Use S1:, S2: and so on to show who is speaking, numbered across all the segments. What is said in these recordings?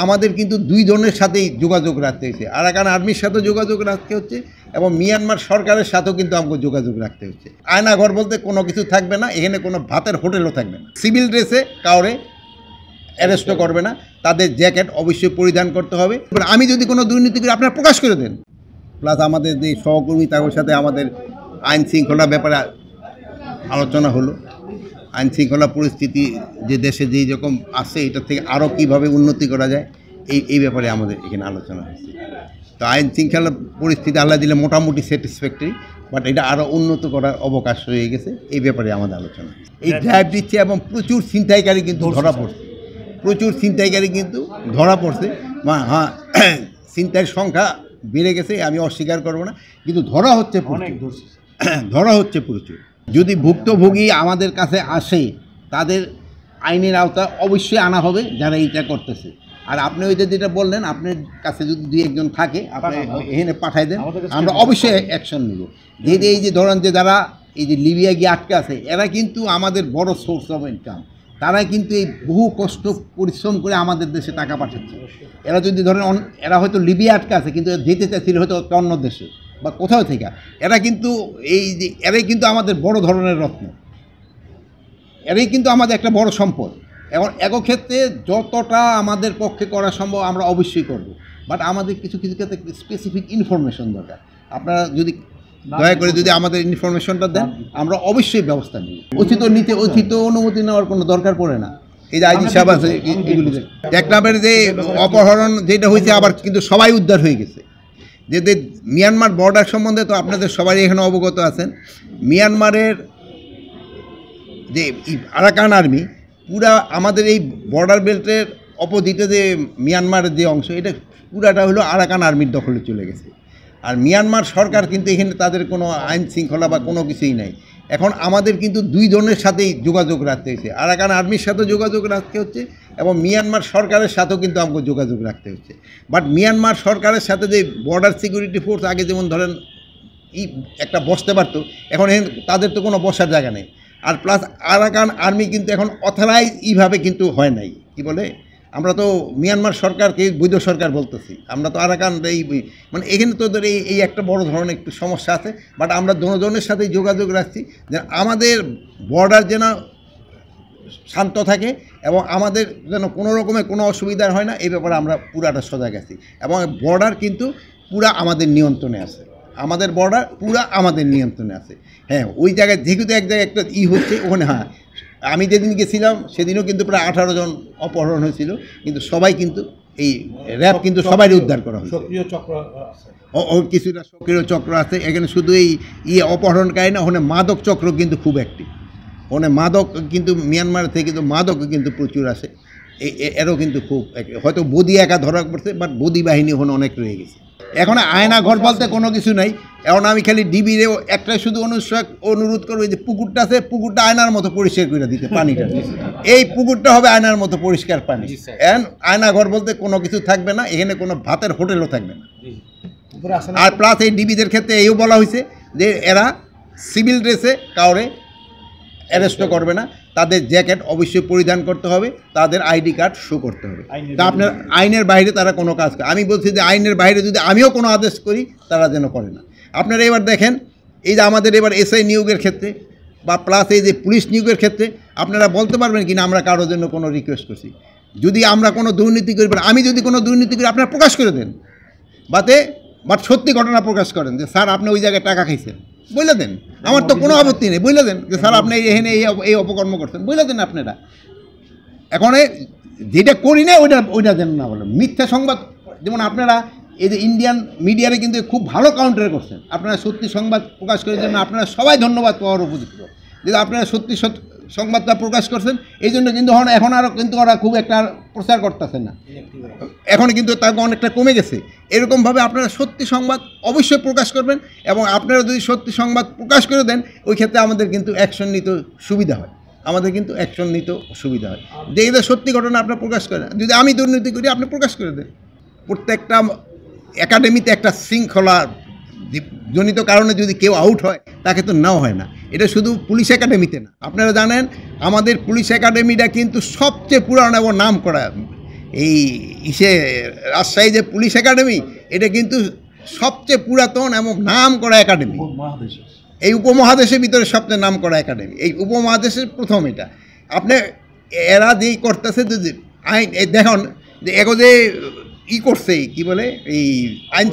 S1: আমাদের কিন্তু দুই ধরনের সাথেই যোগাযোগ রাখতে হচ্ছে, আরাকান আর্মির সাথে যোগাযোগ রাখতে হচ্ছে এবং মিয়ানমার সরকারের সাথেও কিন্তু আমাকে যোগাযোগ রাখতে হচ্ছে। আয়নাঘর বলতে কোনো কিছু থাকবে না, এখানে কোনো ভাতের হোটেলও থাকবে না। সিভিল ড্রেসে কাউরে অ্যারেস্টও করবে না, তাদের জ্যাকেট অবশ্যই পরিধান করতে হবে। এবার আমি যদি কোনো দুর্নীতি করি আপনারা প্রকাশ করে দেন। প্লাস আমাদের যে সহকর্মী তাদের সাথে আমাদের আইন শৃঙ্খলা ব্যাপারে আলোচনা হলো। আইন শৃঙ্খলা পরিস্থিতি যে দেশে যেই রকম আছে এটা থেকে আরও কীভাবে উন্নতি করা যায় এই ব্যাপারে আমাদের এখানে আলোচনা হয়েছে। তো আইন শৃঙ্খলা পরিস্থিতি আল্লাহ দিলে মোটামুটি স্যাটিসফ্যাক্টরি, বাট এটা আরও উন্নত করার অবকাশ রয়ে গেছে, এই ব্যাপারে আমাদের আলোচনা। এই ড্রাইভ দিচ্ছে এবং প্রচুর ছিনতাইকারী কিন্তু ধরা পড়ছে, প্রচুর ছিনতাইকারী কিন্তু ধরা পড়ছে। হ্যাঁ, ছিনতাইয়ের সংখ্যা বেড়ে গেছে, আমি অস্বীকার করব না, কিন্তু ধরা হচ্ছে প্রচুর। যদি ভুক্তভোগী আমাদের কাছে আসে তাদের আইনের আওতা অবশ্যই আনা হবে যারা এইটা করতেছে। আর আপনি ওইটা যেটা বললেন, আপনার কাছে যদি দুই একজন থাকে আপনি এখানে পাঠাই দেন, আমরা অবশ্যই অ্যাকশন নিব। যেহেতু এই যে ধরেন যে যারা এই যে লিবিয়া গিয়ে আটকে আছে, এরা কিন্তু আমাদের বড় সোর্স অফ ইনকাম। তারা কিন্তু এই বহু কষ্ট পরিশ্রম করে আমাদের দেশে টাকা পাঠাচ্ছে। এরা যদি ধরেন এরা হয়তো লিবিয়া আটকে আছে, কিন্তু যেতে চাইছিল হয়তো অন্য দেশে বা কোথাও থেকে, এরা কিন্তু এই যে এরাই কিন্তু আমাদের বড় ধরনের রত্ন, এরাই কিন্তু আমাদের একটা বড় সম্পদ। এখন ক্ষেত্রে যতটা আমাদের পক্ষে করা সম্ভব আমরা অবশ্যই করব, বাট আমাদের কিছু ক্ষেত্রে স্পেসিফিক ইনফরমেশন দরকার। আপনারা যদি দয়া করে যদি আমাদের ইনফরমেশনটা দেন, আমরা অবশ্যই ব্যবস্থা নিই। অতীত অনুমতি নেওয়ার কোনো দরকার পড়ে না। এই যে আইজি সাহেব আছে, এগুলিতে টেকনাফের যে অপহরণ যেটা হয়েছে, আবার কিন্তু সবাই উদ্ধার হয়ে গেছে। যে মিয়ানমার বর্ডার সম্বন্ধে তো আপনাদের সবাই এখানে অবগত আছেন। মিয়ানমারের যে আরাকান আর্মি পুরা আমাদের এই বর্ডার বেল্টের অপোজিটে যে মিয়ানমারের যে অংশ, এটা পুরাটা হলো আরাকান আর্মির দখলে চলে গেছে। আর মিয়ানমার সরকার কিন্তু এখানে তাদের কোনো আইন শৃঙ্খলা বা কোনো কিছুই নাই। এখন আমাদের কিন্তু দুই ধরনের সাথেই যোগাযোগ রাখতে হচ্ছে, আরাকান আর্মির সাথে যোগাযোগ রাখতে হচ্ছে এবং মিয়ানমার সরকারের সাথেও কিন্তু আমাকে যোগাযোগ রাখতে হচ্ছে। বাট মিয়ানমার সরকারের সাথে যে বর্ডার সিকিউরিটি ফোর্স আগে যেমন ধরেন একটা বসতে পারতো, এখন তাদের তো কোনো বসার জায়গা নেই। আর প্লাস আরাকান আর্মি কিন্তু এখন অথরাইজ এইভাবে কিন্তু হয় নাই। কি বলে, আমরা তো মিয়ানমার সরকারকে বৈধ সরকার বলতেছি, আমরা তো আরাকান এই মানে এখানে তো এই একটা বড় ধরনের একটু সমস্যা আছে। বাট আমরা দুজনের সাথেই যোগাযোগ রাখছি যে আমাদের বর্ডার যেন শান্ত থাকে এবং আমাদের যেন কোনো রকমের কোনো অসুবিধা হয় না, এই ব্যাপারে আমরা পুরাটা সজাগ আছি। এবং বর্ডার কিন্তু পুরা আমাদের নিয়ন্ত্রণে আছে, আমাদের বর্ডার পুরা আমাদের নিয়ন্ত্রণে আছে। হ্যাঁ, ওই জায়গায় যেহেতু এক জায়গায় একটা হচ্ছে ওখানে, হ্যাঁ আমি যেদিন গেছিলাম সেদিনও কিন্তু প্রায় 18 জন অপহরণ হয়েছিল, কিন্তু সবাই কিন্তু এই র্যাব কিন্তু সবাই উদ্ধার করা হয়েছে। সক্রিয় চক্র কিছুটা সক্রিয় চক্র আছে এখানে, শুধু এই অপহরণকারী না, ওখানে মাদক চক্র কিন্তু খুব অ্যাক্টিভ। ওখানে মাদক কিন্তু মিয়ানমার থেকে কিন্তু মাদকও কিন্তু প্রচুর আসে, এরও কিন্তু খুব হয়তো বদি একা ধরা পড়ছে, বাট বদি বাহিনী ওখানে অনেক রয়ে গেছে। এখন আয়না ঘর বলতে কোনো কিছু নাই। এখন আমি খালি ডিবিরেও একটাই শুধু অনুরোধ করবো, যে পুকুরটা আছে পুকুরটা আয়নার মতো পরিষ্কার করে দিতে, পানিটা এই পুকুরটা হবে আয়নার মতো পরিষ্কার পানি। এখন আয়না ঘর বলতে কোনো কিছু থাকবে না, এখানে কোনো ভাতের হোটেলও থাকবে না। আর প্লাস এই ডিবিদের ক্ষেত্রে এইও বলা হয়েছে যে এরা সিভিল ড্রেসে কাউরে অ্যারেস্টও করবে না, তাদের জ্যাকেট অবশ্যই পরিধান করতে হবে, তাদের আইডি কার্ড শো করতে হবে। তা আপনার আইনের বাইরে তারা কোনো কাজ করে, আমি বলছি যে আইনের বাইরে যদি আমিও কোনো আদেশ করি তারা যেন করে না। আপনারা এবার দেখেন, এই যে আমাদের এবার এসআই নিয়োগের ক্ষেত্রে বা প্লাস এই যে পুলিশ নিয়োগের ক্ষেত্রে আপনারা বলতে পারবেন কিনা আমরা কারোর জন্য কোনো রিকোয়েস্ট করছি? যদি আমরা কোনো দুর্নীতি করি, আমি যদি কোনো দুর্নীতি করি আপনারা প্রকাশ করে দেন, বাট সত্যি ঘটনা প্রকাশ করেন যে স্যার আপনি ওই জায়গায় টাকা খাইছেন, বলে দেন, আমার তো কোনো আপত্তি নেই, বলে দেন যে স্যার আপনি এখানে এই অপকর্ম করছেন, বলে দেন আপনারা। এখন যেটা করি না ওইটা দেন না, বলেন মিথ্যা সংবাদ। যেমন আপনারা এই যে ইন্ডিয়ান মিডিয়ারে কিন্তু খুব ভালো কাউন্টার করছেন, আপনারা সত্যি সংবাদ প্রকাশ করার জন্য আপনারা সবাই ধন্যবাদ পাওয়ার উপযুক্ত, যে আপনারা সত্যি সংবাদটা প্রকাশ করছেন। এই জন্য কিন্তু এখন আরও কিন্তু ওরা খুব একটা প্রচার করতেছে না, এখন কিন্তু তাকে অনেকটা কমে গেছে। এরকমভাবে আপনারা সত্যি সংবাদ অবশ্যই প্রকাশ করবেন এবং আপনারা যদি সত্যি সংবাদ প্রকাশ করে দেন, ওই ক্ষেত্রে আমাদের কিন্তু অ্যাকশন নিতে সুবিধা হয়, যে এদের সত্যি ঘটনা আপনারা প্রকাশ করেন। যদি আমি দুর্নীতি করি আপনি প্রকাশ করে দেন। প্রত্যেকটা একাডেমিতে একটা শৃঙ্খলা জনিত কারণে যদি কেউ আউট হয় তাকে তো নেওয়া হয় না, এটা শুধু পুলিশ একাডেমিতে না। আপনারা জানেন আমাদের পুলিশ একাডেমিটা কিন্তু সবচেয়ে পুরানো এবং নাম করা এই ইসে রাজশাহী যে পুলিশ একাডেমি, এটা কিন্তু সবচেয়ে পুরাতন এবং নাম করা একাডেমি। এই উপমহাদেশের ভিতরে সবচেয়ে নাম করা একাডেমি, এই উপমহাদেশের প্রথম এটা। আপনি এরা যেই করতেছে যদি আইন, এই দেখুন যে এগো যে করছে কি বলে এই আইন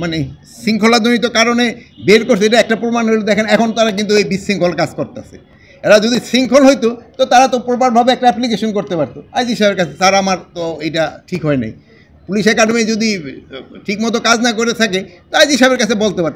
S1: মানে শৃঙ্খলাজনিত কারণে বের করছে, এটা একটা প্রমাণ হলো। দেখেন এখন তারা কিন্তু এই বিশৃঙ্খল কাজ করতেছে। এরা যদি শৃঙ্খল হইতো তো তারা তো প্রপারভাবে একটা অ্যাপ্লিকেশন করতে পারতো আইজি সাহেবের কাছে, স্যার আমার তো এটা ঠিক হয় নাই। পুলিশ একাডেমি যদি ঠিকমতো কাজ না করে থাকে তো আইজি সাহেবের কাছে বলতে পারতো।